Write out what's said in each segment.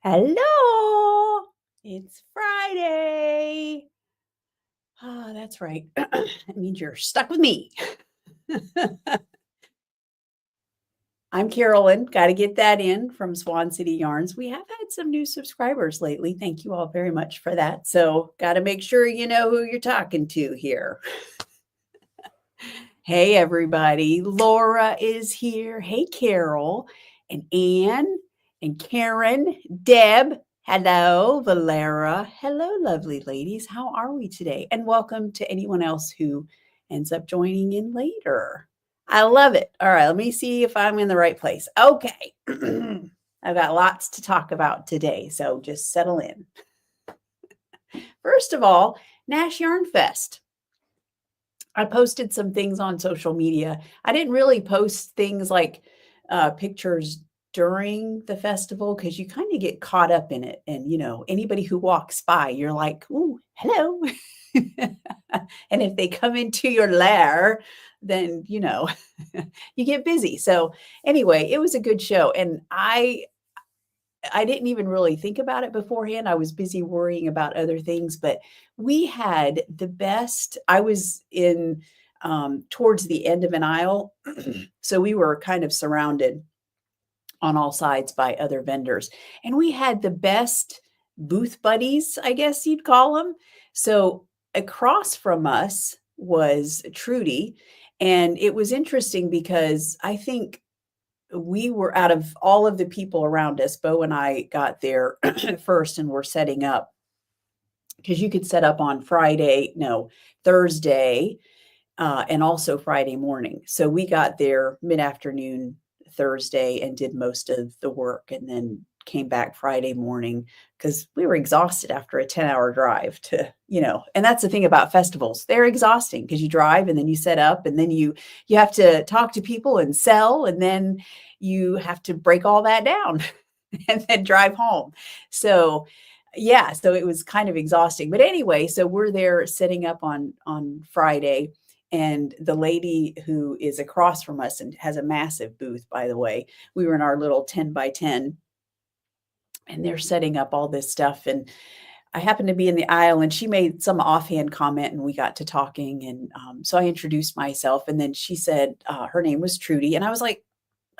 Hello. It's Friday. Ah, that's right. That means you're stuck with me. I'm Carolyn. Got to get that in from Swan City Yarns. We have had some new subscribers lately. Thank you all very much for that. So, got to make sure you know who you're talking to here. Hey, everybody. Laura is here. Hey, Carol and Anne and Karen, Deb. Hello, Valera. Hello, lovely ladies. How are we today? And welcome to anyone else who ends up joining in later. I love it. All right, let me see if I'm in the right place. Okay. I've got lots to talk about today, so just settle in. First of all, Nash Yarn Fest. I posted some things on social media. I didn't really post things like pictures during the festival because you kind of get caught up in it. And, anybody who walks by, you're like, ooh, hello. And if they come into your lair, then, you get busy. So anyway, it was a good show. And I didn't even really think about it beforehand. I was busy worrying about other things, but we had the best. I was in towards the end of an aisle, so we were kind of surrounded on all sides by other vendors, and we had the best booth buddies, I guess you'd call them. So across from us was Trudy, and it was interesting because I think we were out of all of the people around us, Bo and I got there first and we're setting up because you could set up on Thursday, and also Friday morning. So we got there mid-afternoon Thursday and did most of the work and then came back Friday morning because we were exhausted after a 10-hour drive and that's the thing about festivals. They're exhausting because you drive and then you set up and then you have to talk to people and sell and then you have to break all that down and then drive home. So yeah, so it was kind of exhausting. But anyway, so we're there setting up on Friday. And the lady who is across from us and has a massive booth, by the way, we were in our little 10 by 10 and they're setting up all this stuff. And I happened to be in the aisle and she made some offhand comment and we got to talking. And so I introduced myself and then she said her name was Trudy. And I was like,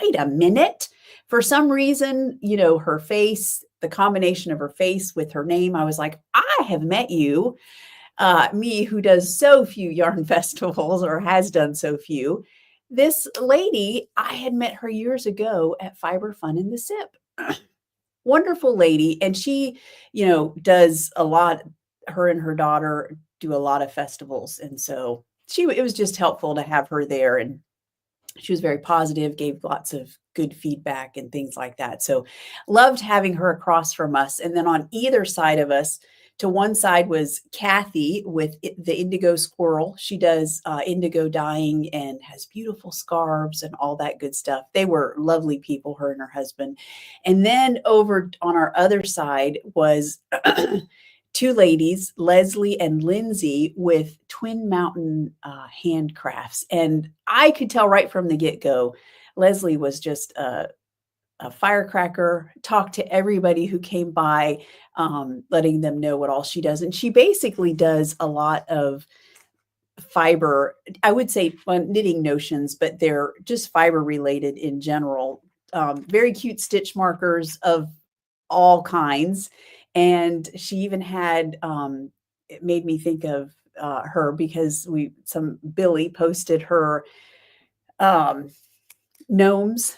wait a minute. For some reason, her face, the combination of her face with her name, I was like, I have met you. Me who does so few yarn festivals or has done so few. This lady, I had met her years ago at Fiber Fun in the SIP. Wonderful lady. And she, does a lot, her and her daughter do a lot of festivals. And so it was just helpful to have her there. And she was very positive, gave lots of good feedback and things like that. So loved having her across from us. And then on either side of us, to one side was Kathy with the indigo squirrel. She does indigo dyeing and has beautiful scarves and all that good stuff. They were lovely people, her and her husband. And then over on our other side was two ladies, Leslie and Lindsay, with Twin Mountain handcrafts. And I could tell right from the get-go, Leslie was just a firecracker, talked to everybody who came by, letting them know what all she does. And she basically does a lot of fiber, I would say knitting notions, but they're just fiber related in general. Very cute stitch markers of all kinds. And she even had, it made me think of her because Billy posted her gnomes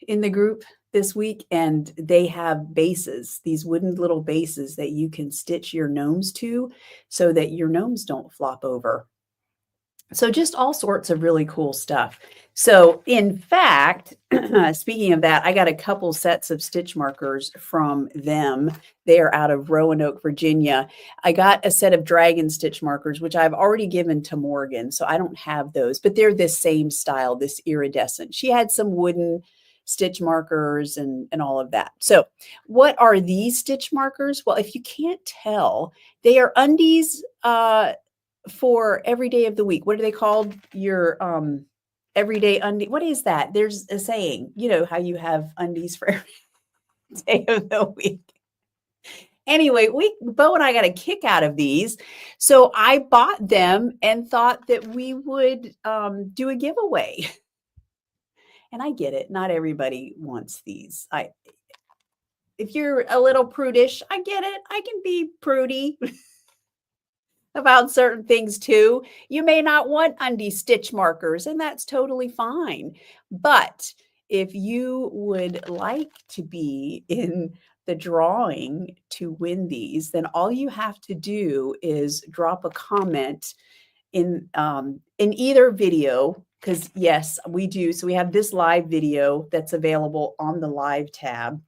in the group this week, and they have bases, these wooden little bases that you can stitch your gnomes to so that your gnomes don't flop over. So just all sorts of really cool stuff. So in fact, speaking of that, I got a couple sets of stitch markers from them. They are out of Roanoke, Virginia. I got a set of dragon stitch markers, which I've already given to Morgan, so I don't have those, but they're this same style, this iridescent. She had some wooden stitch markers and all of that. So what are these stitch markers? Well, if you can't tell, they are undies for every day of the week. What are they called? Your everyday undie. What is that? There's a saying, how you have undies for every day of the week. Anyway, Bo and I got a kick out of these. So I bought them and thought that we would do a giveaway. And I get it. Not everybody wants these. If you're a little prudish, I get it. I can be prudy about certain things too. You may not want undie stitch markers, and that's totally fine. But if you would like to be in the drawing to win these, then all you have to do is drop a comment in either video, because yes, we do. So we have this live video that's available on the live tab.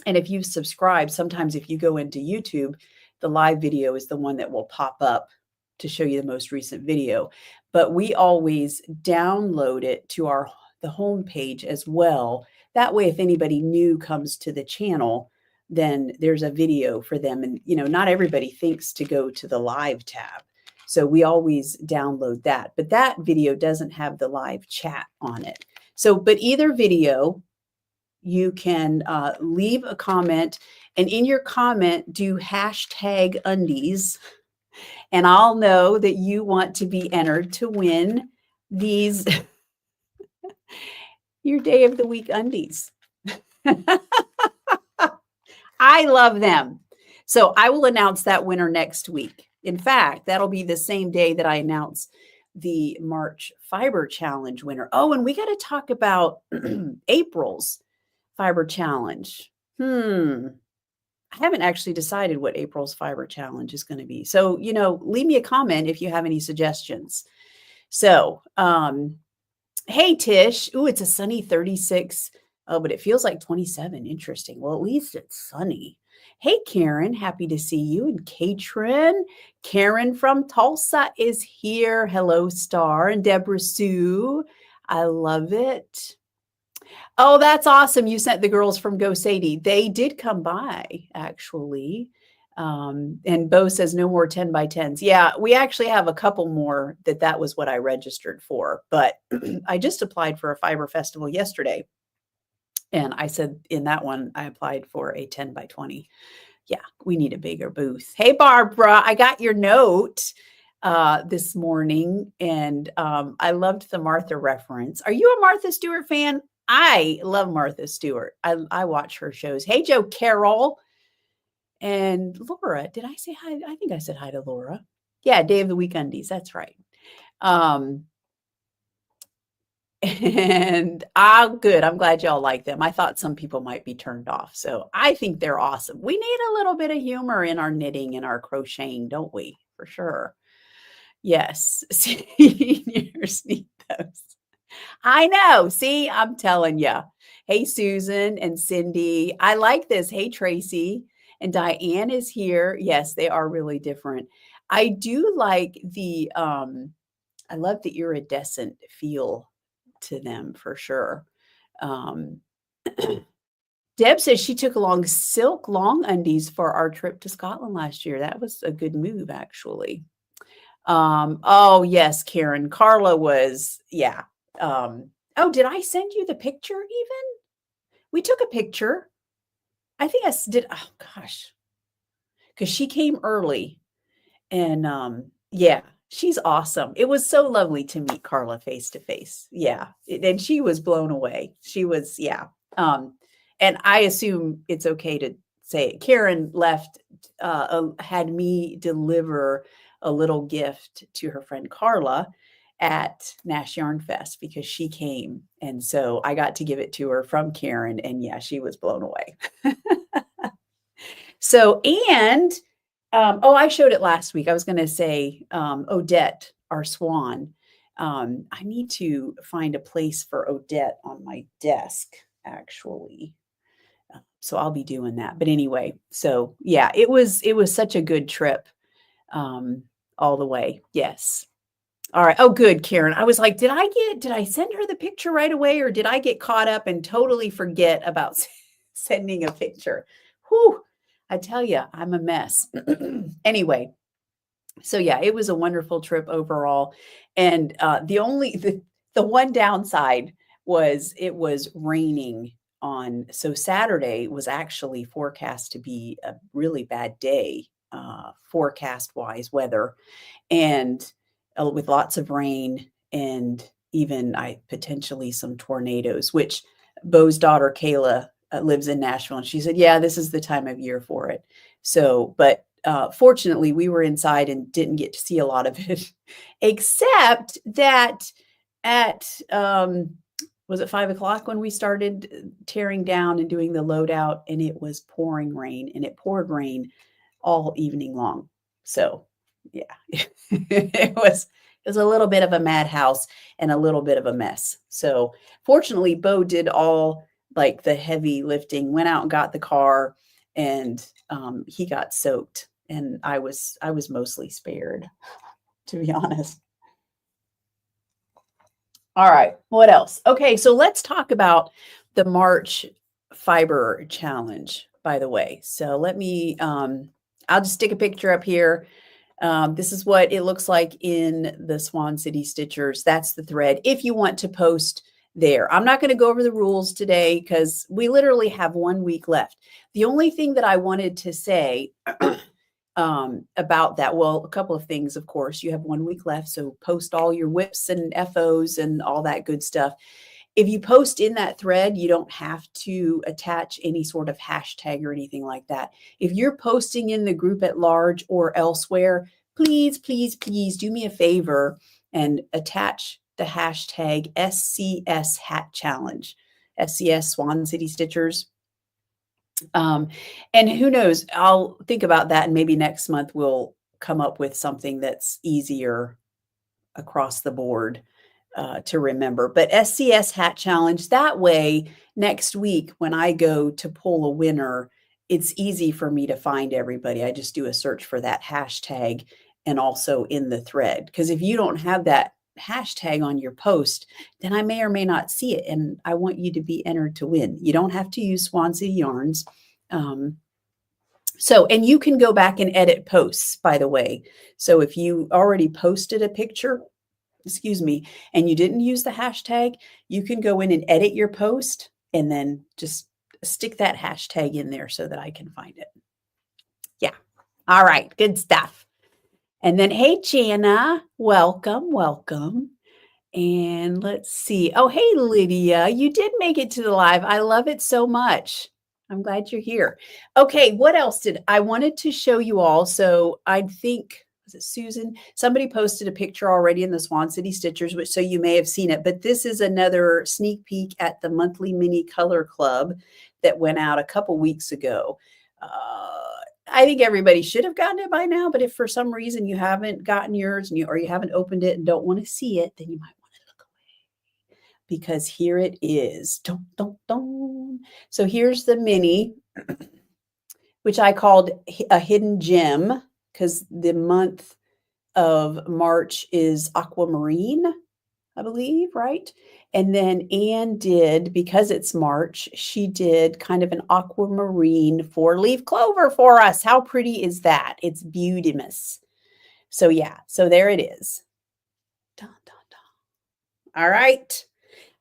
And if you've subscribed, sometimes if you go into YouTube, the live video is the one that will pop up to show you the most recent video. But we always download it to the home page as well. That way, if anybody new comes to the channel, then there's a video for them. And, not everybody thinks to go to the live tab. So we always download that. But that video doesn't have the live chat on it. So, but either video, you can leave a comment, and in your comment, do #undies, and I'll know that you want to be entered to win these your day of the week undies. I love them. So I will announce that winner next week. In fact, that'll be the same day that I announce the March Fiber Challenge winner. Oh, and we got to talk about April's Fiber Challenge. I haven't actually decided what April's Fiber Challenge is going to be. So, leave me a comment if you have any suggestions. So, hey, Tish. Ooh, it's a sunny 36. Oh, but it feels like 27. Interesting. Well, at least it's sunny. Hey, Karen. Happy to see you. And Katrin. Karen from Tulsa is here. Hello, Star. And Deborah Sue. I love it. Oh, that's awesome. You sent the girls from Go Sadie. They did come by, actually. And Bo says no more 10 by 10s. Yeah, we actually have a couple more that was what I registered for. But I just applied for a fiber festival yesterday. And I said in that one, I applied for a 10 by 20. Yeah, we need a bigger booth. Hey, Barbara, I got your note this morning. And I loved the Martha reference. Are you a Martha Stewart fan? I love Martha Stewart. I watch her shows. Hey, Joe Carroll and Laura. Did I say hi? I think I said hi to Laura. Yeah, Day of the Week undies. That's right. And good. I'm glad y'all like them. I thought some people might be turned off. So I think they're awesome. We need a little bit of humor in our knitting and our crocheting, don't we? For sure. Yes. Seniors need those. I know. See, I'm telling you. Hey, Susan and Cindy. I like this. Hey, Tracy. And Diane is here. Yes, they are really different. I do like I love the iridescent feel to them for sure. Deb says she took along silk long undies for our trip to Scotland last year. That was a good move, actually. Oh, yes, Karen. Carla was, yeah. Oh, did I send you the picture even? We took a picture. I think I did. Oh, gosh. Because she came early. And yeah, she's awesome. It was so lovely to meet Carla face to face. Yeah. And she was blown away. She was, yeah. And I assume it's okay to say it. Karen left, had me deliver a little gift to her friend Carla at Nash Yarn Fest because she came. And so I got to give it to her from Karen. And yeah, she was blown away. So, and, I showed it last week. I was going to say, Odette, our Swan. I need to find a place for Odette on my desk, actually. So I'll be doing that. But anyway, so yeah, it was such a good trip all the way. Yes. All right. Oh, good, Karen. I was like, did I send her the picture right away, or did I get caught up and totally forget about sending a picture? Whew. I tell you, I'm a mess. Anyway, so yeah, it was a wonderful trip overall. And the one downside was it was raining on, so Saturday was actually forecast to be a really bad day, forecast-wise weather, and with lots of rain and even potentially some tornadoes, which Bo's daughter Kayla lives in Nashville, and she said, "Yeah, this is the time of year for it." So, but fortunately, we were inside and didn't get to see a lot of it, except that at was it 5 o'clock when we started tearing down and doing the loadout, and it was pouring rain, and it poured rain all evening long. So, yeah, it was a little bit of a madhouse and a little bit of a mess. So, fortunately, Bo did all like the heavy lifting, went out and got the car, and he got soaked, and I was mostly spared, to be honest. All right, what else? Okay, so let's talk about the March Fiber Challenge, by the way. So let me, I'll just stick a picture up here. This is what it looks like in the Swan City Stitchers. That's the thread. If you want to post there, I'm not going to go over the rules today because we literally have 1 week left. The only thing that I wanted to say about that, well, a couple of things, of course. You have 1 week left, so post all your whips and FOs and all that good stuff. If you post in that thread, you don't have to attach any sort of hashtag or anything like that. If you're posting in the group at large or elsewhere, please, please, please do me a favor and attach the hashtag SCS Hat Challenge, SCS Swan City Stitchers. And who knows, I'll think about that, and maybe next month we'll come up with something that's easier across the board to remember. But SCS Hat Challenge, that way next week when I go to pull a winner, it's easy for me to find everybody. I just do a search for that hashtag and also in the thread. Because if you don't have that hashtag on your post, then I may or may not see it, and I want you to be entered to win. You don't have to use Swancityyarns. So, and you can go back and edit posts, by the way. So if you already posted a picture, excuse me, and you didn't use the hashtag, you can go in and edit your post and then just stick that hashtag in there so that I can find it. Yeah. All right. Good stuff. And then, hey, Jana, welcome, welcome. And let's see. Oh, hey, Lydia, you did make it to the live. I love it so much. I'm glad you're here. Okay, what else did I wanted to show you all? So I think, was it Susan? Somebody posted a picture already in the Swan City Stitchers, which so you may have seen it, but this is another sneak peek at the monthly mini color club that went out a couple weeks ago. I think everybody should have gotten it by now, but if for some reason you haven't gotten yours or you haven't opened it and don't want to see it, then you might want to look away, because here it is. Dun, dun, dun. So here's the mini, which I called a hidden gem because the month of March is aquamarine, I believe, right? And then Anne did, because it's March, she did kind of an aquamarine 4-leaf clover for us. How pretty is that? It's beautimous. So yeah, so there it is. Dun, dun, dun. All right.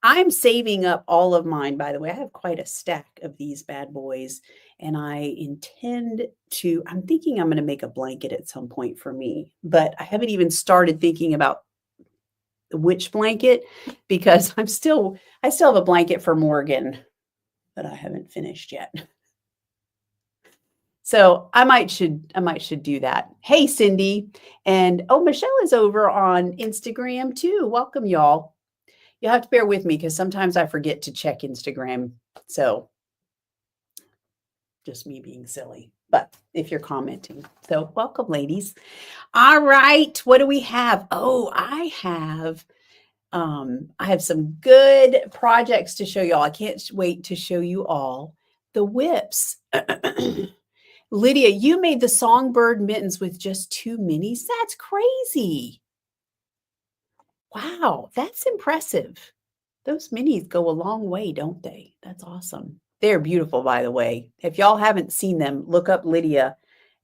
I'm saving up all of mine, by the way. I have quite a stack of these bad boys, and I intend to, I'm thinking I'm going to make a blanket at some point for me, but I haven't even started thinking about which blanket, because I still have a blanket for Morgan that I haven't finished yet. So I might should do that. Hey, Cindy. And oh, Michelle is over on Instagram too. Welcome, y'all. You'll have to bear with me because sometimes I forget to check Instagram. So just me being silly. But if you're commenting. So welcome, ladies. All right. What do we have? Oh, I have some good projects to show y'all. I can't wait to show you all the whips. Lydia, you made the songbird mittens with just 2 minis. That's crazy. Wow, that's impressive. Those minis go a long way, don't they? That's awesome. They're beautiful, by the way. If y'all haven't seen them, look up Lydia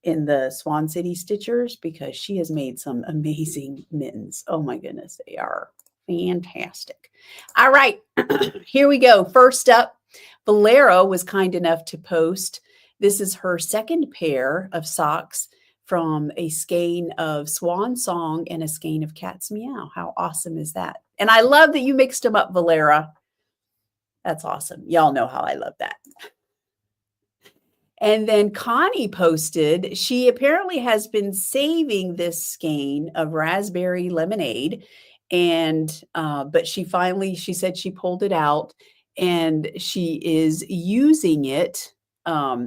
in the Swan City Stitchers, because she has made some amazing mittens. Oh my goodness, they are fantastic. All right, here we go. First up, Valera was kind enough to post. This is her second pair of socks from a skein of Swan Song and a skein of Cat's Meow. How awesome is that? And I love that you mixed them up, Valera. That's awesome. Y'all know how I love that. And then Connie posted, she apparently has been saving this skein of raspberry lemonade. And, but she said she pulled it out and she is using it,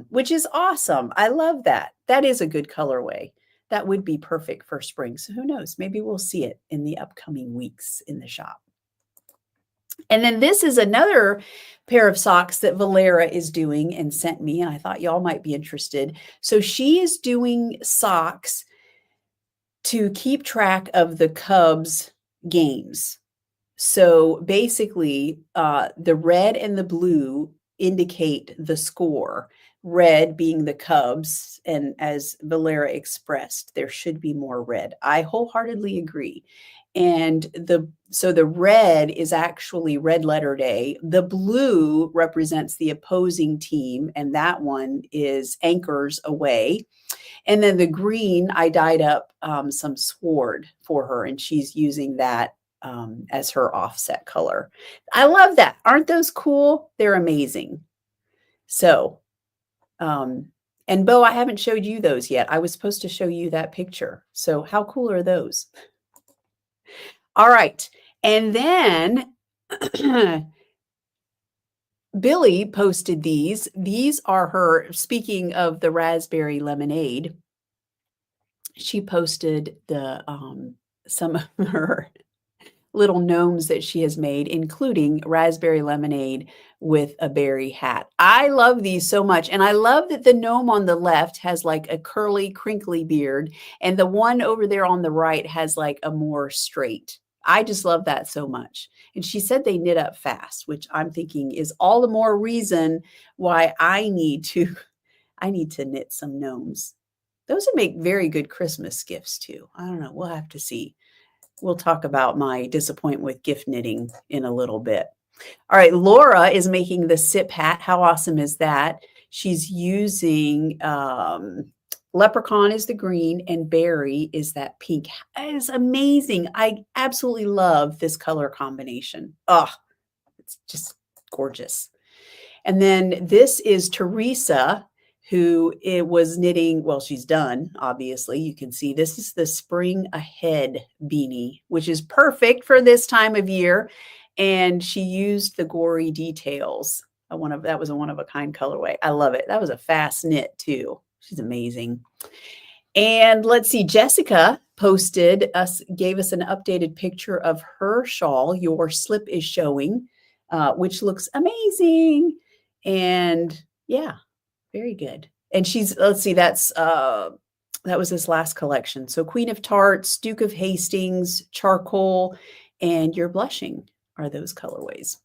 which is awesome. I love that. That is a good colorway. That would be perfect for spring. So who knows? Maybe we'll see it in the upcoming weeks in the shop. And then this is another pair of socks that Valera is doing and sent me, and I thought y'all might be interested. So she is doing socks to keep track of the Cubs games. So basically, the red and the blue indicate the score, red being the Cubs. And as Valera expressed, there should be more red. I wholeheartedly agree. And so the red is actually red letter day. The blue represents the opposing team, and that one is anchors away. And then the green, I dyed up some sword for her, and she's using that as her offset color. I love that. Aren't those cool? They're amazing. So, and Bo, I haven't showed you those yet. I was supposed to show you that picture. So how cool are those? All right. And then Billy posted these. These are her, speaking of the raspberry lemonade, she posted the some of her little gnomes that she has made, including raspberry lemonade with a berry hat. I love these so much. And I love that the gnome on the left has like a curly, crinkly beard, and the one over there on the right has like a more straight. I just love that so much. And she said they knit up fast, which I'm thinking is all the more reason why I need to knit some gnomes. Those would make very good Christmas gifts too. I don't know. We'll have to see. We'll talk about my disappointment with gift knitting in a little bit. All right, Laura is making the sip hat. How awesome is that? She's using leprechaun is the green and berry is that pink. It is amazing. I absolutely love this color combination. Oh, it's just gorgeous. And then this is Teresa, who it was knitting. Well, she's done, obviously. You can see this is the Spring Ahead beanie, which is perfect for this time of year. And she used the gory details. That was a one-of-a-kind colorway. I love it. That was a fast knit, too. She's amazing. And let's see, Jessica gave us an updated picture of her shawl. Your slip is showing, which looks amazing. And yeah, very good. And let's see, that was this last collection. So Queen of Tarts, Duke of Hastings, Charcoal, and You're Blushing are those colorways.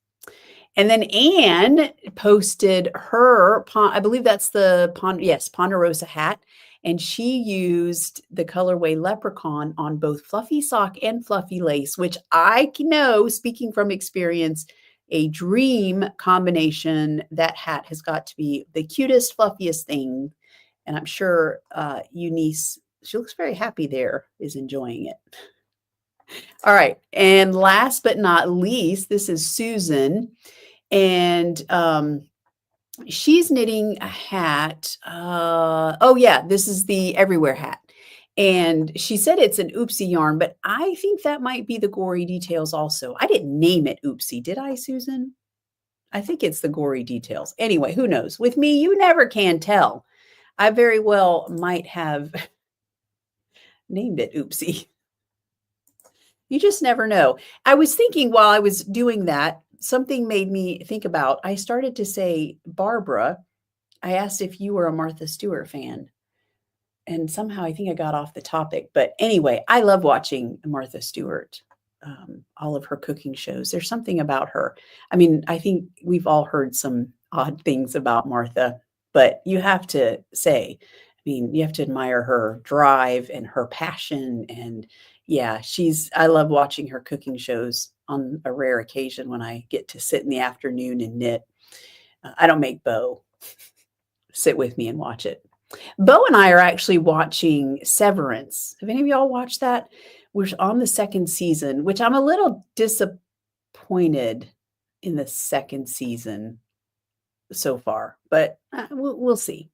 And then Anne posted her, I believe that's the Ponderosa hat. And she used the colorway Leprechaun on both fluffy sock and fluffy lace, which I know, speaking from experience, a dream combination. That hat has got to be the cutest, fluffiest thing. And I'm sure Eunice, she looks very happy there, is enjoying it. All right. And last but not least, this is Susan. And she's knitting a hat. This is the Everywhere hat. And she said it's an Oopsie yarn, but I think that might be the Gory Details also. I didn't name it Oopsie, did I, Susan? I think it's the Gory Details. Anyway, who knows? With me, you never can tell. I very well might have named it Oopsie. You just never know. I was thinking while I was doing that, something made me think about, I started to say, Barbara, I asked if you were a Martha Stewart fan. And somehow I think I got off the topic. But anyway, I love watching Martha Stewart, all of her cooking shows. There's something about her. I mean, I think we've all heard some odd things about Martha, but you have to say, you have to admire her drive and her passion. And yeah, I love watching her cooking shows on a rare occasion when I get to sit in the afternoon and knit. I don't make Bo sit with me and watch it. Bo and I are actually watching Severance. Have any of y'all watched that? We're on the second season, which I'm a little disappointed in the second season so far, but we'll see.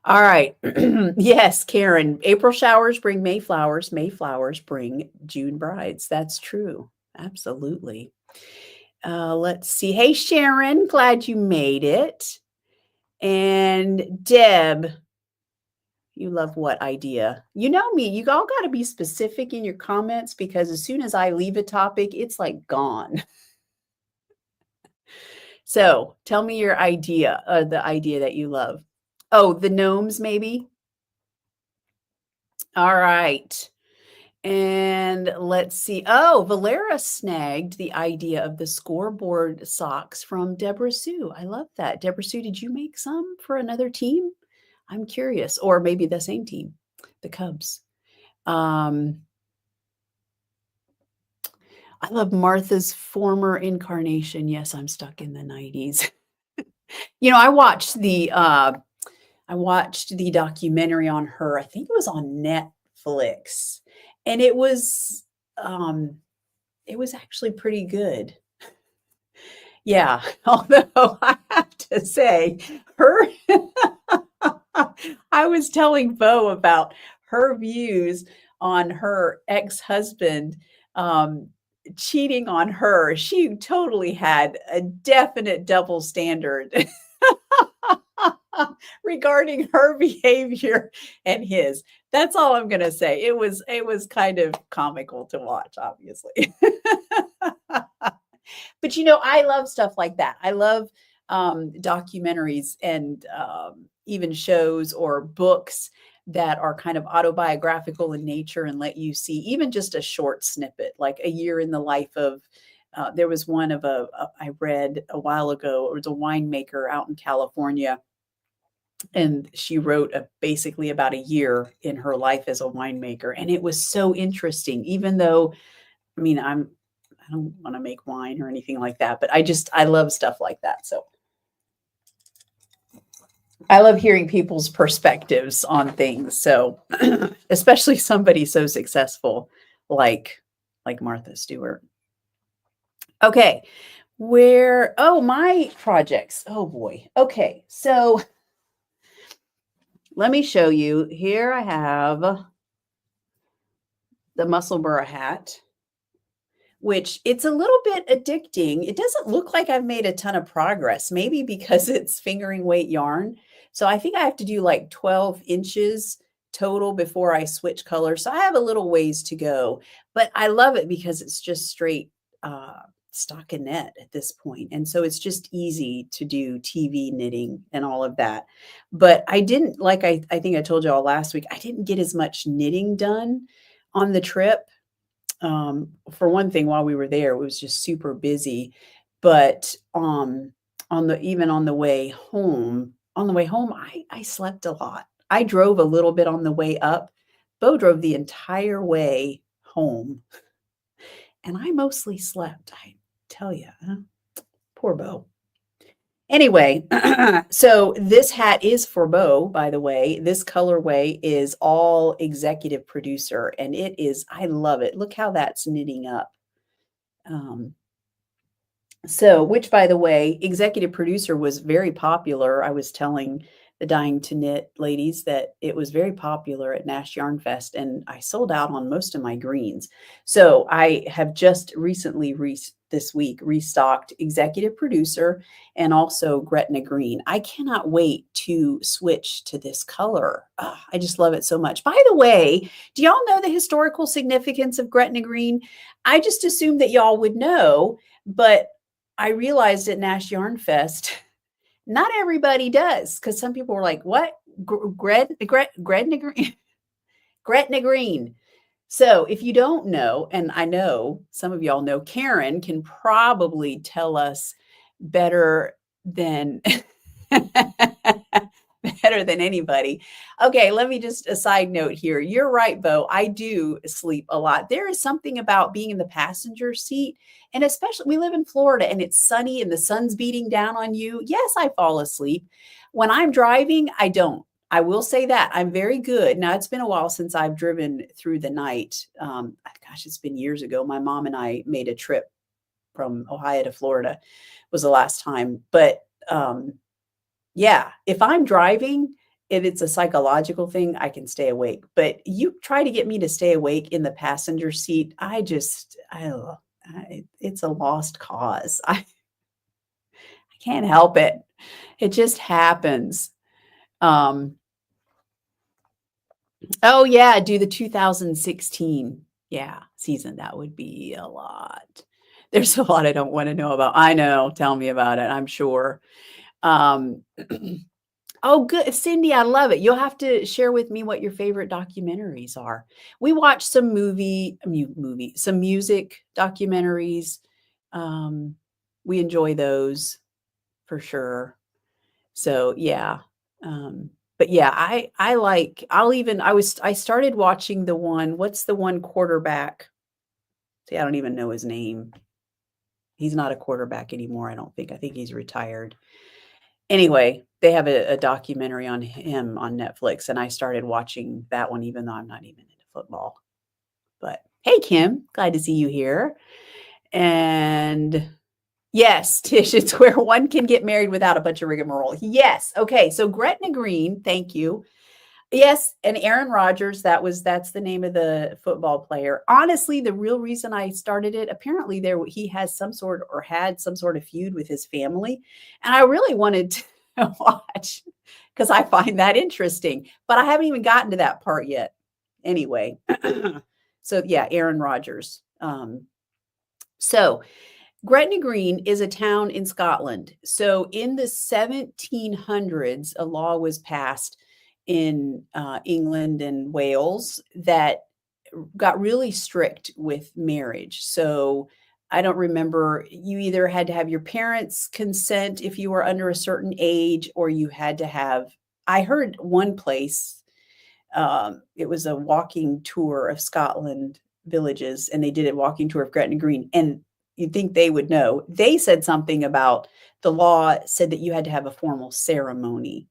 All right. Yes, Karen. April showers bring May flowers. May flowers bring June brides. That's true. Absolutely. Let's see. Hey, Sharon. Glad you made it. And Deb, you love what idea? You know me. You all got to be specific in your comments because as soon as I leave a topic, it's like gone. So tell me your idea, the idea that you love. Oh, the gnomes, maybe? All right. And let's see. Oh, Valera snagged the idea of the scoreboard socks from Deborah Sue. I love that. Deborah Sue, did you make some for another team? I'm curious. Or maybe the same team, the Cubs. I love Martha's former incarnation. Yes, I'm stuck in the 90s. You know, I watched the documentary on her. I think it was on Netflix. And it was actually pretty good. Yeah, although I have to say, her I was telling Bo about her views on her ex-husband cheating on her. She totally had a definite double standard regarding her behavior and his. That's all I'm going to say. It was kind of comical to watch, obviously. But you know, I love stuff like that. I love documentaries and even shows or books that are kind of autobiographical in nature and let you see even just a short snippet, like a year in the life of. There was one of I read a while ago. It was a winemaker out in California, and she wrote basically about a year in her life as a winemaker, and it was so interesting. Even though, I mean, I don't want to make wine or anything like that, but I love stuff like that. So I love hearing people's perspectives on things. So especially somebody so successful like Martha Stewart. Okay. My projects. Oh boy. Okay. So let me show you. Here I have the Musselburgh hat, which it's a little bit addicting. It doesn't look like I've made a ton of progress, maybe because it's fingering weight yarn. So I think I have to do like 12 inches total before I switch colors. So I have a little ways to go, but I love it because it's just straight stockinette at this point. And so it's just easy to do TV knitting and all of that. But I didn't, like I think I told you all last week, I didn't get as much knitting done on the trip. For one thing, while we were there, it was just super busy. But even on the way home, I slept a lot. I drove a little bit on the way up. Bo drove the entire way home, and I mostly slept. I tell you, poor Bo. Anyway, so this hat is for Bo, by the way. This colorway is all executive producer, and I love it. Look how that's knitting up. Which, by the way, executive producer was very popular. I was telling the Dying to Knit ladies that it was very popular at Nash Yarn Fest, and I sold out on most of my greens. So I have just recently, this week, restocked executive producer and also Gretna green. I cannot wait to switch to this color. Oh, I just love it so much. By the way, do y'all know the historical significance of Gretna green? I just assumed that y'all would know, but I realized at Nash Yarn Fest, not everybody does, because some people were like, what? Gretna green? Gretna green. So if you don't know, and I know some of y'all know, Karen can probably tell us better than better than anybody. Okay, let me just a side note here. You're right, Bo. I do sleep a lot. There is something about being in the passenger seat, and especially we live in Florida and it's sunny and the sun's beating down on you. Yes, I fall asleep. When I'm driving, I don't. I will say that I'm very good. Now, it's been a while since I've driven through the night. Gosh, it's been years ago. My mom and I made a trip from Ohio to Florida was the last time. But yeah, if I'm driving, if it's a psychological thing, I can stay awake. But you try to get me to stay awake in the passenger seat, it's a lost cause. I can't help it. It just happens. Um, oh yeah, do the 2016 season. That would be a lot. There's a lot I don't want to know about. I know. Tell me about it. I'm sure. Um, oh, good. Cindy, I love it. You'll have to share with me what your favorite documentaries are. We watched some some music documentaries. Um, we enjoy those for sure. So yeah. But yeah, I started watching the one, what's the one quarterback? See, I don't even know his name. He's not a quarterback anymore, I don't think. I think he's retired. Anyway, they have a documentary on him on Netflix, and I started watching that one even though I'm not even into football. But hey, Kim, glad to see you here. And yes, Tish, it's where one can get married without a bunch of rigmarole. Yes. Okay. So Gretna Green, thank you. Yes, and Aaron Rodgers, that's the name of the football player. Honestly, the real reason I started it, apparently he has some sort or had some sort of feud with his family, and I really wanted to watch because I find that interesting, but I haven't even gotten to that part yet. Anyway, so yeah, Aaron Rodgers. So Gretna Green is a town in Scotland. So in the 1700s, a law was passed in England and Wales that got really strict with marriage. So I don't remember, you either had to have your parents' consent if you were under a certain age, or you had to have, I heard one place, it was a walking tour of Scotland villages, and they did a walking tour of Gretna Green. And you'd think they would know. They said something about the law said that you had to have a formal ceremony.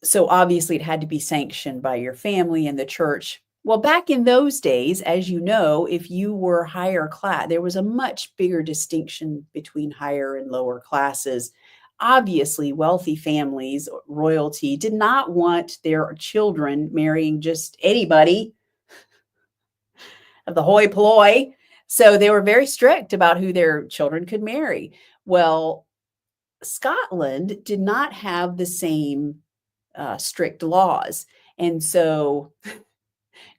So obviously it had to be sanctioned by your family and the church. Well, back in those days, as you know, if you were higher class, there was a much bigger distinction between higher and lower classes. Obviously, wealthy families, royalty, did not want their children marrying just anybody of the hoi polloi. So they were very strict about who their children could marry. Well, Scotland did not have the same strict laws. And so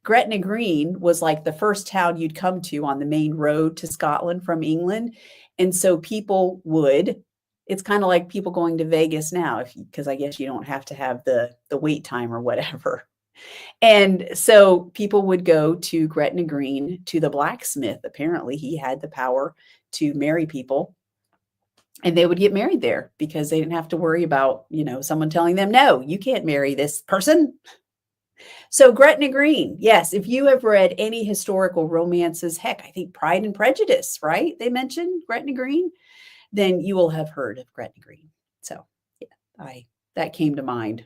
Gretna Green was like the first town you'd come to on the main road to Scotland from England. And so it's kind of like people going to Vegas now, because I guess you don't have to have the wait time or whatever. And so people would go to Gretna Green to the blacksmith. Apparently, he had the power to marry people, and they would get married there because they didn't have to worry about, someone telling them, no, you can't marry this person. So Gretna Green, yes, if you have read any historical romances, heck, I think Pride and Prejudice, right? They mentioned Gretna Green, then you will have heard of Gretna Green. So yeah, that came to mind.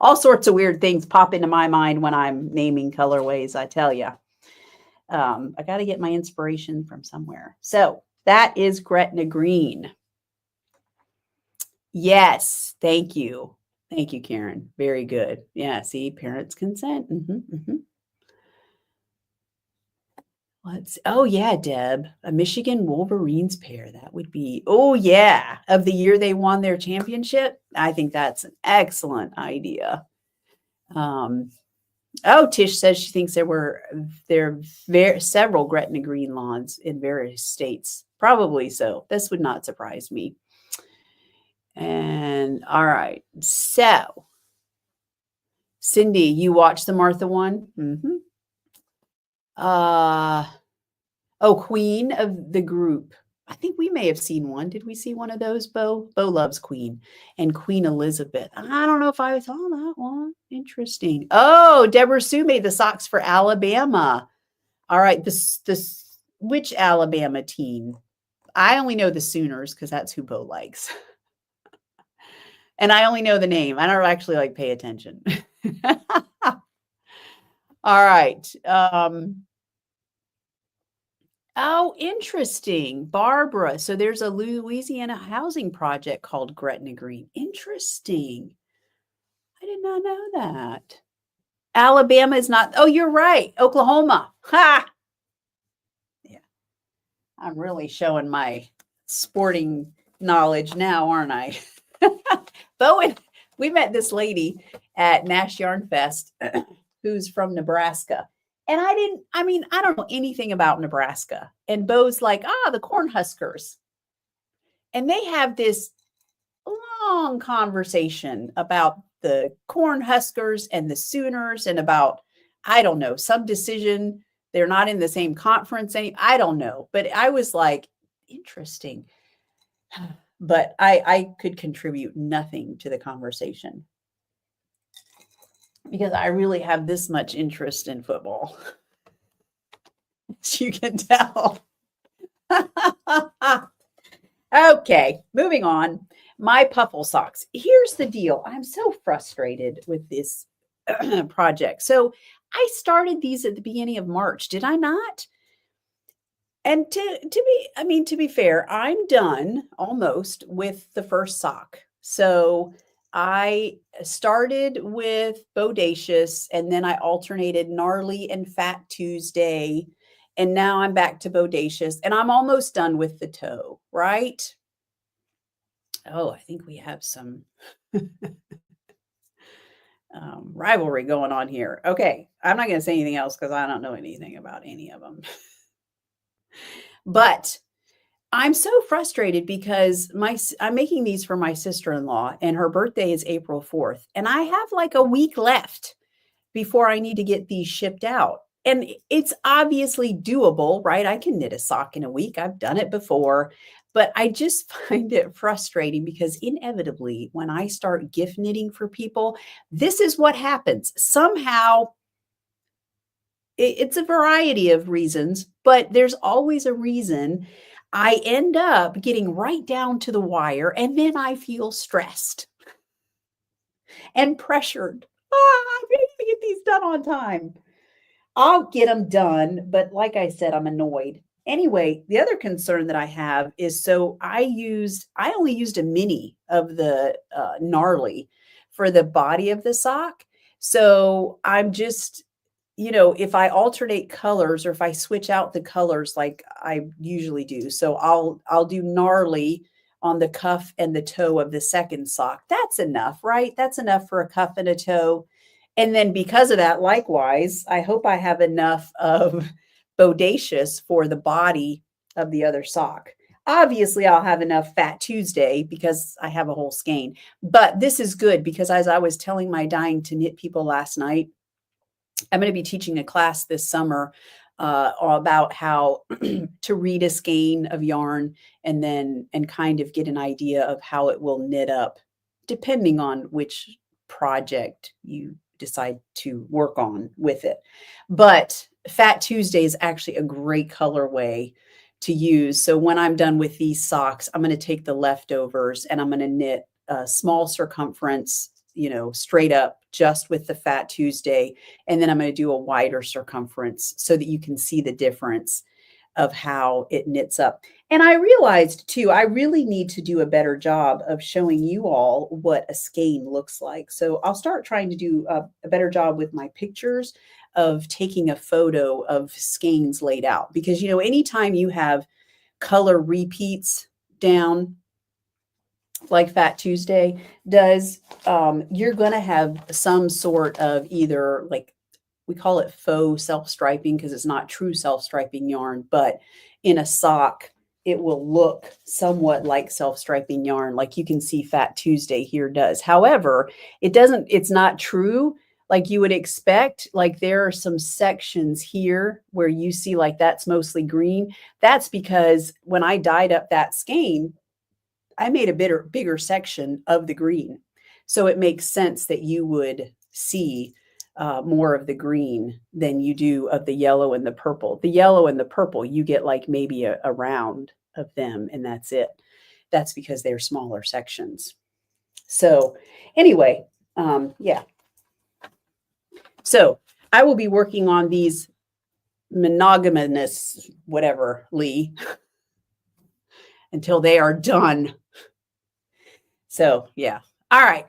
All sorts of weird things pop into my mind when I'm naming colorways, I tell you. I got to get my inspiration from somewhere. So that is Gretna Green. Yes, thank you. Thank you, Karen. Very good. Yeah, see, parents' consent. Oh yeah, Deb, a Michigan Wolverines pair. That would be, oh yeah, of the year they won their championship. I think that's an excellent idea. Tish says she thinks there are several Gretna Green lawns in various states. Probably so. This would not surprise me. And all right, so Cindy, you watched the Martha one? Queen of the group. I think we may have seen one. Did we see one of those, Bo? Bo loves Queen and Queen Elizabeth. I don't know if I saw that one. Interesting. Oh, Deborah Sue made the socks for Alabama. All right, this which Alabama team? I only know the Sooners because that's who Bo likes. And I only know the name. I don't actually like pay attention. All right. Oh, interesting. Barbara. So there's a Louisiana housing project called Gretna Green. Interesting. I did not know that. Alabama is not. Oh, you're right. Oklahoma. Ha! Yeah. I'm really showing my sporting knowledge now, aren't I? Bowen, we met this lady at Nash Yarn Fest who's from Nebraska. And I don't know anything about Nebraska. And Bo's like, the Cornhuskers. And they have this long conversation about the Cornhuskers and the Sooners and about, I don't know, some decision. They're not in the same conference. I don't know. But I was like, interesting. But I could contribute nothing to the conversation because I really have this much interest in football. As you can tell. Okay, moving on. My puffle socks. Here's the deal. I'm so frustrated with this project. So I started these at the beginning of March, did I not? And to be fair, I'm done almost with the first sock. So I started with Bodacious and then I alternated Gnarly and Fat Tuesday. And now I'm back to Bodacious and I'm almost done with the toe, right? Oh, I think we have some rivalry going on here. Okay, I'm not going to say anything else because I don't know anything about any of them. But I'm so frustrated because I'm making these for my sister-in-law and her birthday is April 4th. And I have like a week left before I need to get these shipped out. And it's obviously doable, right? I can knit a sock in a week. I've done it before, but I just find it frustrating because inevitably when I start gift knitting for people, this is what happens. Somehow it's a variety of reasons, but there's always a reason I end up getting right down to the wire and then I feel stressed and pressured. I need to get these done on time. I'll get them done, but like I said, I'm annoyed. Anyway, the other concern that I have is I only used a mini of the Gnarly for the body of the sock. So I'm just, if I alternate colors or if I switch out the colors like I usually do. So I'll do Gnarly on the cuff and the toe of the second sock. That's enough, right? That's enough for a cuff and a toe. And then because of that, likewise, I hope I have enough of Bodacious for the body of the other sock. Obviously, I'll have enough Fat Tuesday because I have a whole skein. But this is good because as I was telling my Dying to Knit people last night, I'm going to be teaching a class this summer about how to read a skein of yarn and kind of get an idea of how it will knit up depending on which project you decide to work on with it. But Fat Tuesday is actually a great colorway to use. So when I'm done with these socks, I'm going to take the leftovers and I'm going to knit a small circumference, straight up just with the Fat Tuesday. And then I'm going to do a wider circumference so that you can see the difference of how it knits up. And I realized too, I really need to do a better job of showing you all what a skein looks like. So I'll start trying to do a better job with my pictures of taking a photo of skeins laid out. Because, anytime you have color repeats down, like Fat Tuesday does, you're going to have some sort of either like, we call it faux self-striping because it's not true self-striping yarn, but in a sock, it will look somewhat like self-striping yarn. Like you can see Fat Tuesday here does. However, it's not true, like you would expect, like there are some sections here where you see like that's mostly green. That's because when I dyed up that skein, I made a bigger section of the green. So it makes sense that you would see more of the green than you do of the yellow and the purple. The yellow and the purple, you get like maybe a round of them, and that's it. That's because they're smaller sections. So anyway, yeah. So I will be working on these monogamous, whatever, Lee, until they are done. So yeah. All right.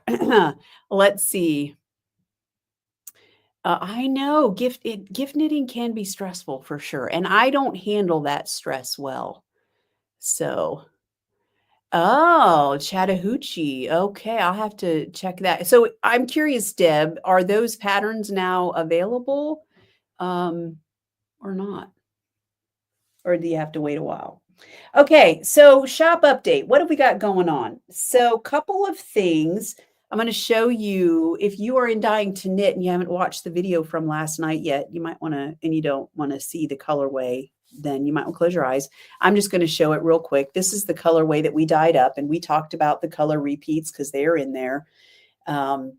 Let's see. I know gift knitting can be stressful for sure, and I don't handle that stress well. So, oh, Chattahoochee. Okay, I'll have to check that. So I'm curious, Deb, are those patterns now available, or not? Or do you have to wait a while? Okay, so shop update. What have we got going on? So, couple of things. I'm going to show you, if you are in Dying to Knit and you haven't watched the video from last night yet, you might want to, and you don't want to see the colorway, then you might want to close your eyes. I'm just going to show it real quick. This is the colorway that we dyed up, and we talked about the color repeats because they're in there. I'm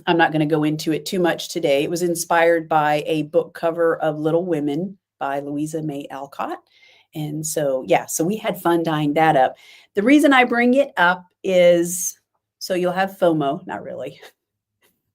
not going to go into it too much today. It was inspired by a book cover of Little Women by Louisa May Alcott. And so, yeah, so we had fun dyeing that up. The reason I bring it up is so you'll have FOMO, not really,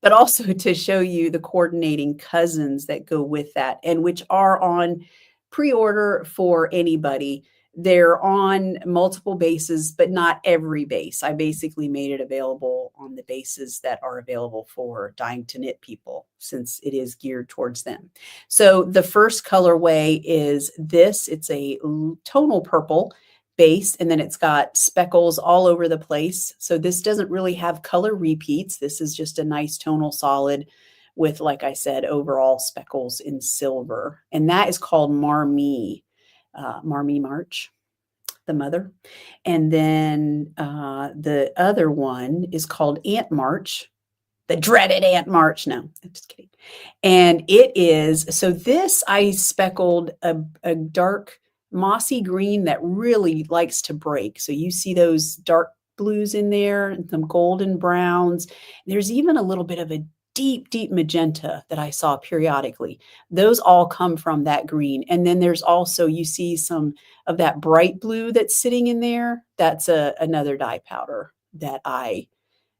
but also to show you the coordinating cousins that go with that and which are on pre-order for anybody. They're on multiple bases, but not every base. I basically made it available on the bases that are available for Dying to Knit people, since it is geared towards them. So the first colorway is this. It's a tonal purple base, and then it's got speckles all over the place. So this doesn't really have color repeats. This is just a nice tonal solid with, like I said, overall speckles in silver. And that is called Marmee. Marmee March, the mother. And then the other one is called Aunt March, the dreaded Aunt March. No, I'm just kidding. And it is, so this I speckled a dark mossy green that really likes to break. So you see those dark blues in there and some golden browns. There's even a little bit of a deep magenta that I saw periodically. Those all come from that green. And then there's also, you see some of that bright blue that's sitting in there. That's another dye powder that I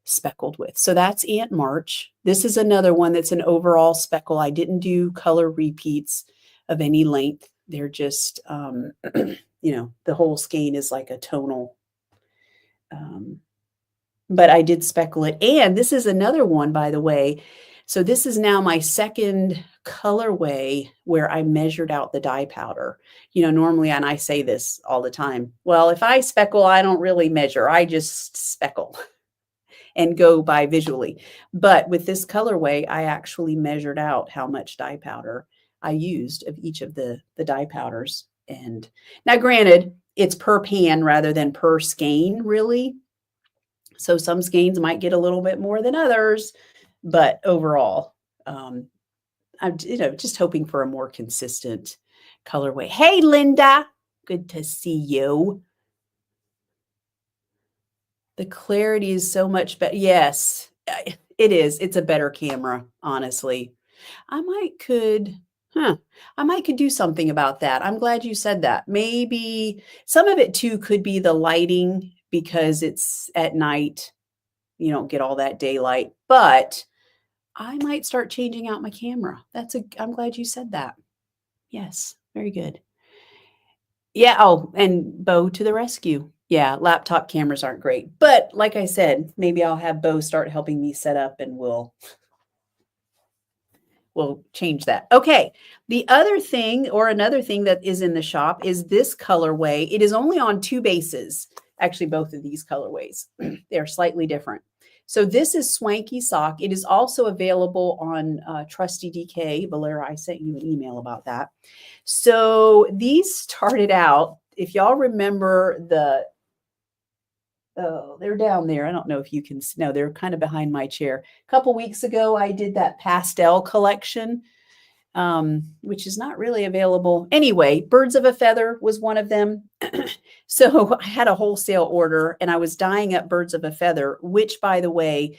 speckled with. So that's Aunt March. This is another one that's an overall speckle. I didn't do color repeats of any length. They're just, you know, the whole skein is like a tonal, but I did speckle it. And this is another one, by the way. So this is now my second colorway where I measured out the dye powder. You know, normally, and I say this all the time, well, if I speckle, I don't really measure. I just speckle and go by visually. But with this colorway, I actually measured out how much dye powder I used of each of the dye powders. And now granted, it's per pan rather than per skein, really. So some skeins might get a little bit more than others, but overall, I'm, you know, just hoping for a more consistent colorway. Hey, Linda, good to see you. The clarity is so much better. Yes, it is. It's a better camera, honestly. I might could do something about that. I'm glad you said that. Maybe some of it too could be the lighting because it's at night. You don't get all that daylight, but I might start changing out my camera. I'm glad you said that. Yes, very good. Yeah. Oh, and Bo to the rescue. Yeah, laptop cameras aren't great. But like I said, maybe I'll have Bo start helping me set up and we'll change that. Okay. The other thing, or another thing that is in the shop, is this colorway. It is only on two bases. Actually, both of these colorways. They're slightly different. So this is Swanky Sock. It is also available on Trusty DK. Valera, I sent you an email about that. So these started out, if y'all remember Oh, they're down there. I don't know if you can see. No, they're kind of behind my chair. A couple weeks ago, I did that pastel collection, which is not really available. Anyway, Birds of a Feather was one of them. So I had a wholesale order and I was dyeing up Birds of a Feather, which, by the way,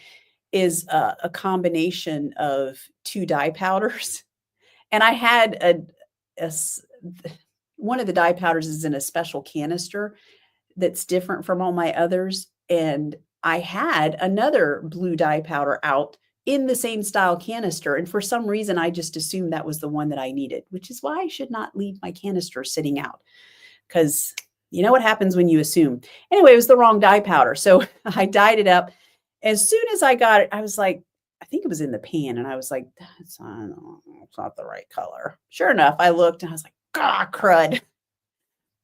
is a combination of two dye powders. And I had one of the dye powders is in a special canister that's different from all my others. And I had another blue dye powder out in the same style canister. And for some reason, I just assumed that was the one that I needed, which is why I should not leave my canister sitting out, because you know what happens when you assume. Anyway, it was the wrong dye powder. So I dyed it up. As soon as I got it, I was like, I think it was in the pan. And I was like, it's not the right color. Sure enough, I looked and I was like, ah, crud.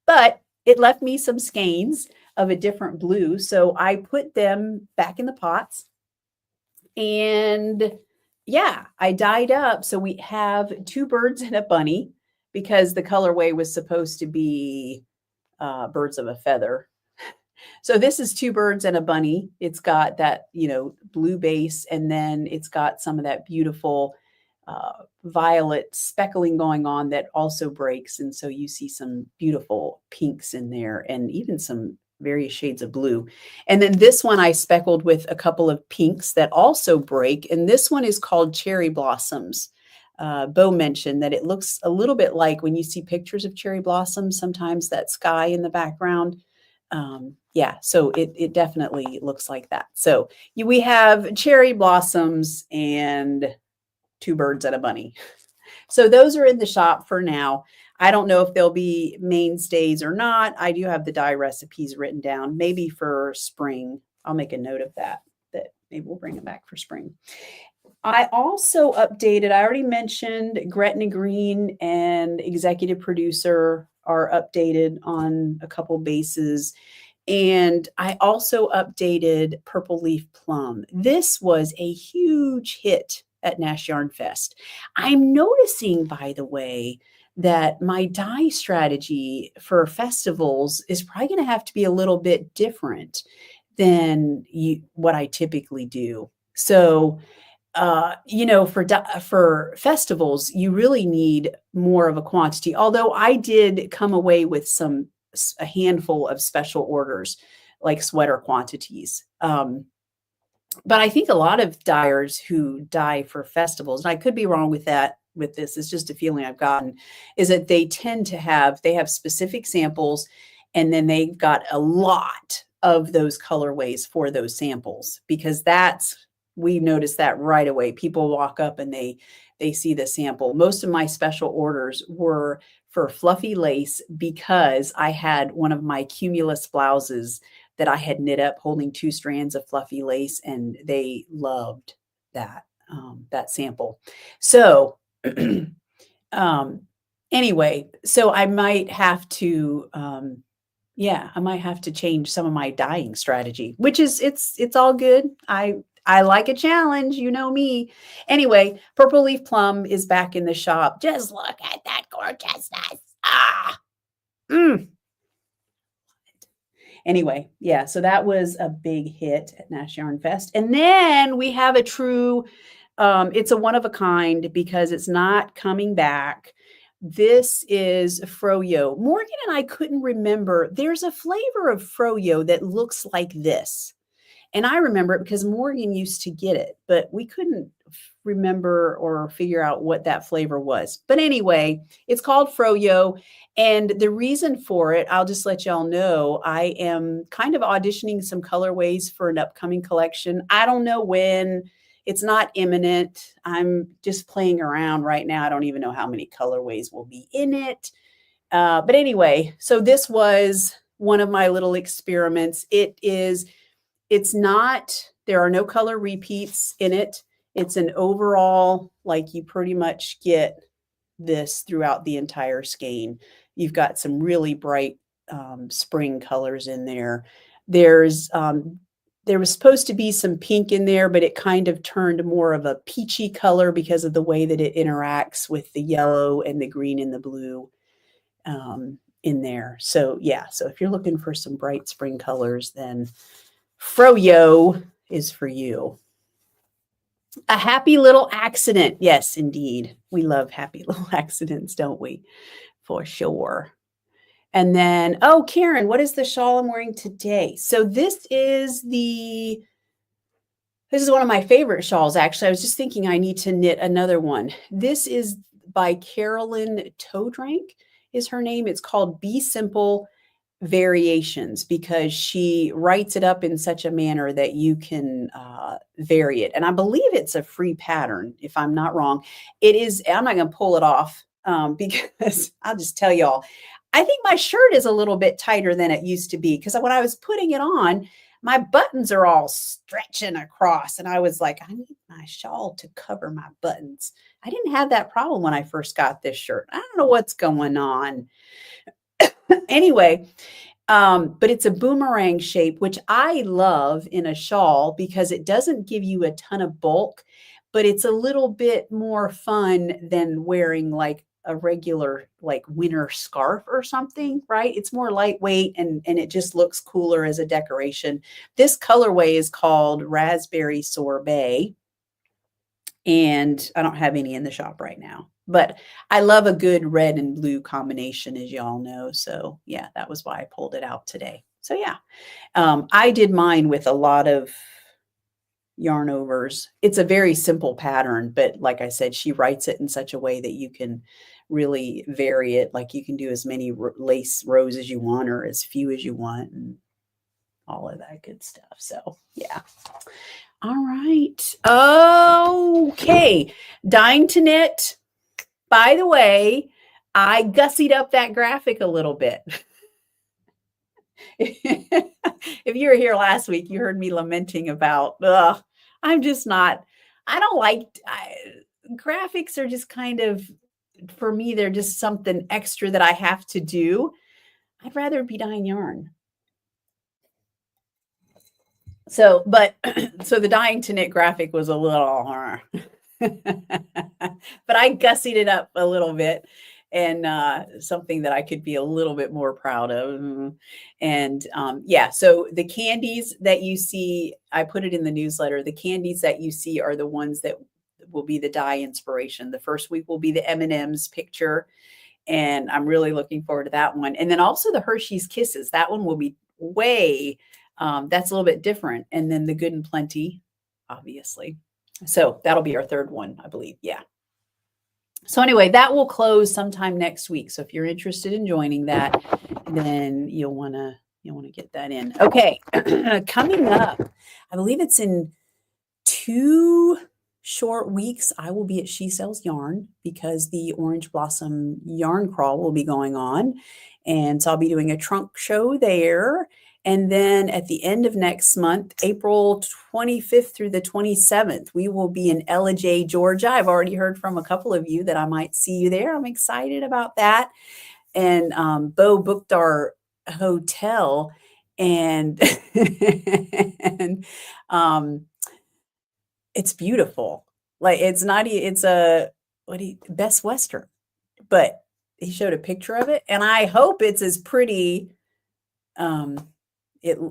But it left me some skeins of a different blue. So I put them back in the pots. And yeah, I dyed up. So we have two birds and a bunny, because the colorway was supposed to be Birds of a Feather. So this is two birds and a bunny. It's got that, blue base, and then it's got some of that beautiful violet speckling going on that also breaks. And so you see some beautiful pinks in there and even some various shades of blue. And then this one I speckled with a couple of pinks that also break. And this one is called Cherry Blossoms. Bo mentioned that it looks a little bit like when you see pictures of cherry blossoms, sometimes that sky in the background. Yeah, so it definitely looks like that. So we have cherry blossoms and two birds and a bunny. So those are in the shop for now. I don't know if they'll be mainstays or not. I do have the dye recipes written down, maybe for spring. I'll make a note of that maybe we'll bring them back for spring. I also updated, I already mentioned Gretna Green and executive producer are updated on a couple bases. And I also updated Purple Leaf Plum. This was a huge hit at Nash Yarn Fest. I'm noticing, by the way, that my dye strategy for festivals is probably going to have to be a little bit different than what I typically do. So, for festivals, you really need more of a quantity. Although I did come away with a handful of special orders, like sweater quantities. But I think a lot of dyers who dye for festivals, and I could be wrong with that, with this, it's just a feeling I've gotten, is that they tend to have specific samples, and then they've got a lot of those colorways for those samples, because we notice that right away. People walk up and they see the sample. Most of my special orders were for fluffy lace, because I had one of my Cumulus blouses that I had knit up holding 2 strands of fluffy lace, and they loved that sample. So anyway, so I might have to change some of my dyeing strategy, which is it's all good. I like a challenge, you know me. Anyway, Purple Leaf Plum is back in the shop. Just look at that gorgeousness. Anyway, yeah, so that was a big hit at Nash Yarn Fest. And then we have a true, it's a one of a kind, because it's not coming back. This is Froyo. Morgan and I couldn't remember. There's a flavor of Froyo that looks like this. And I remember it because Morgan used to get it, but we couldn't remember or figure out what that flavor was. But anyway, it's called Froyo. And the reason for it, I'll just let y'all know, I am kind of auditioning some colorways for an upcoming collection. I don't know when. It's not imminent. I'm just playing around right now. I don't even know how many colorways will be in it. But anyway, so this was one of my little experiments. There are no color repeats in it. It's an overall, like you pretty much get this throughout the entire skein. You've got some really bright spring colors in there. There was supposed to be some pink in there, but it kind of turned more of a peachy color because of the way that it interacts with the yellow and the green and the blue. in there. So yeah, so if you're looking for some bright spring colors, then Froyo is for you. A happy little accident. Yes, indeed. We love happy little accidents, don't we? For sure. And then, oh, Karen, what is the shawl I'm wearing today? So this is one of my favorite shawls, actually. I was just thinking I need to knit another one. This is by Carolyn Todrank is her name. It's called Be Simple Variations because she writes it up in such a manner that you can vary it. And I believe it's a free pattern, if I'm not wrong. It is, I'm not going to pull it off because I'll just tell y'all, I think my shirt is a little bit tighter than it used to be because when I was putting it on, my buttons are all stretching across. And I was like, I need my shawl to cover my buttons. I didn't have that problem when I first got this shirt. I don't know what's going on. Anyway, but it's a boomerang shape, which I love in a shawl because it doesn't give you a ton of bulk, but it's a little bit more fun than wearing like a regular like winter scarf or something, right? It's more lightweight and it just looks cooler as a decoration. This colorway is called Raspberry Sorbet. And I don't have any in the shop right now, but I love a good red and blue combination, as y'all know. So yeah, that was why I pulled it out today. So yeah, I did mine with a lot of yarn overs. It's a very simple pattern, but like I said, she writes it in such a way that you can really vary it. Like you can do as many lace rows as you want or as few as you want and all of that good stuff. So yeah. All right. Okay. Dying to Knit. By the way, I gussied up that graphic a little bit. If you were here last week, you heard me lamenting about, I'm just not, I don't like, graphics are just kind of, for me, they're just something extra that I have to do. I'd rather be dyeing yarn. So, but so the Dying to Knit graphic was a little, but I gussied it up a little bit and something that I could be a little bit more proud of. And yeah, so the candies that you see, I put it in the newsletter. The candies that you see are the ones that will be the dye inspiration. The first week will be the M&M's picture. And I'm really looking forward to that one. And then also the Hershey's Kisses. That one will be way that's a little bit different. And then the Good and Plenty, obviously. So that'll be our third one, I believe. Yeah. So anyway, that will close sometime next week. So if you're interested in joining that, then you'll want to get that in. Okay. Coming up, I believe it's in 2 short weeks, I will be at She Sells Yarn because the Orange Blossom Yarn Crawl will be going on. And so I'll be doing a trunk show there. And then at the end of next month, April 25th through the 27th, we will be in Ellijay, Georgia. I've already heard from a couple of you that I might see you there. I'm excited about that. And Bo booked our hotel and, and it's beautiful. Like it's not, it's a, Best Western, but he showed a picture of it and I hope it's as pretty,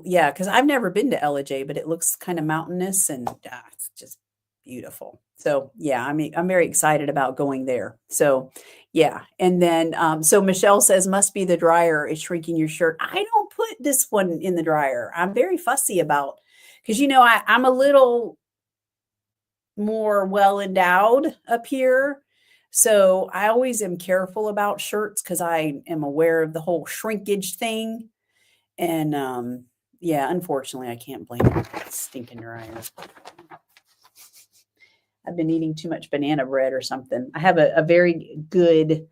yeah, because I've never been to Ellijay, but it looks kind of mountainous and it's just beautiful. So yeah, I mean, I'm very excited about going there. So yeah, and then so Michelle says must be the dryer is shrinking your shirt. I don't put this one in the dryer. I'm very fussy about because I'm a little more well endowed up here. So I always am careful about shirts because I am aware of the whole shrinkage thing. And yeah, unfortunately, I can't blame that stinking dryer. I've been eating too much banana bread or something. I have a very good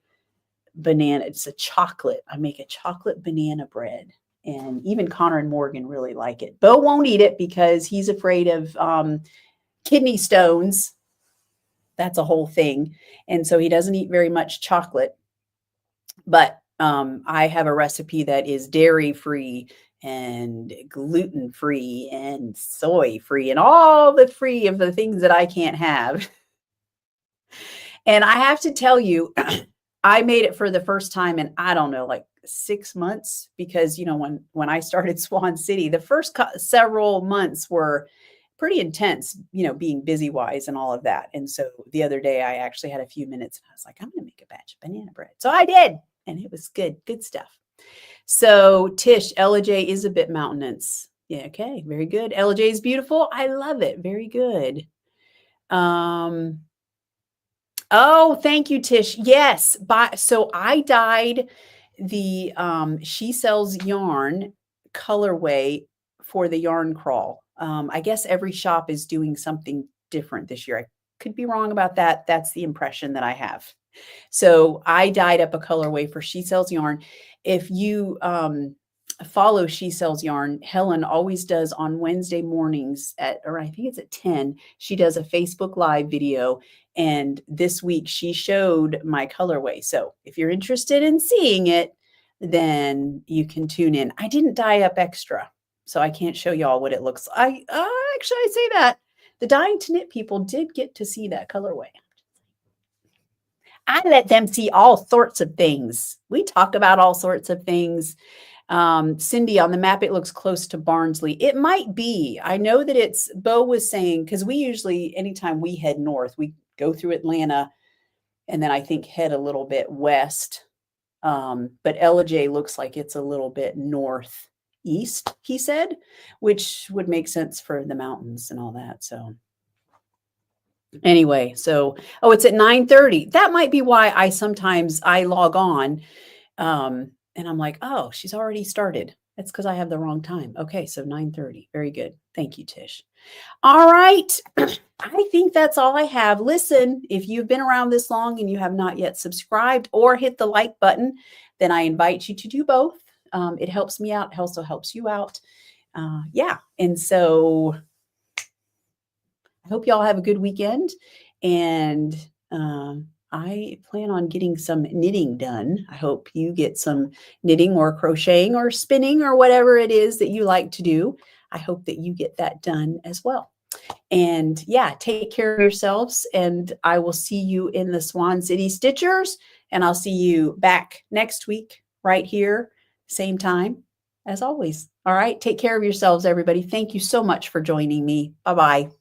banana. It's a chocolate. I make a chocolate banana bread. And even Connor and Morgan really like it. Bo won't eat it because he's afraid of kidney stones. That's a whole thing. And so he doesn't eat very much chocolate. But I have a recipe that is dairy-free and gluten-free and soy-free and all the free of the things that I can't have. And I have to tell you, I made it for the first time in, I don't know, like 6 months because, when I started Swan City, the first several months were pretty intense, being busy wise and all of that. And so the other day I actually had a few minutes and I was like, I'm going to make a batch of banana bread. So I did, and it was good stuff. So Tish, LJ is a bit mountainous. Yeah, okay, very good. LJ is beautiful. I love it. Very good. Oh, thank you, Tish. Yes, so I dyed the She Sells Yarn colorway for the yarn crawl. I guess every shop is doing something different this year. I could be wrong about that. That's the impression that I have. So I dyed up a colorway for She Sells Yarn. If you follow She Sells Yarn, Helen always does on Wednesday mornings or I think it's at 10, she does a Facebook Live video. And this week she showed my colorway. So if you're interested in seeing it, then you can tune in. I didn't dye up extra, so I can't show y'all what it looks like. Actually, I say that. The Dying to Knit people did get to see that colorway. I let them see all sorts of things. We talk about all sorts of things. Cindy, on the map, it looks close to Barnsley. It might be. I know that Bo was saying, because we usually, anytime we head north, we go through Atlanta and then I think head a little bit west. But LJ looks like it's a little bit northeast, he said, which would make sense for the mountains and all that. So anyway, it's at 9:30. That might be why I log on. And I'm like, oh, she's already started. That's because I have the wrong time. Okay, so 9:30. Very good. Thank you, Tish. All right. I think that's all I have. Listen, if you've been around this long and you have not yet subscribed or hit the like button, then I invite you to do both. It helps me out. It also helps you out. Yeah. And so I hope y'all have a good weekend. And I plan on getting some knitting done. I hope you get some knitting or crocheting or spinning or whatever it is that you like to do. I hope that you get that done as well. And yeah, take care of yourselves. And I will see you in the Swan City Stitchers. And I'll see you back next week right here, same time as always. All right. Take care of yourselves, everybody. Thank you so much for joining me. Bye-bye.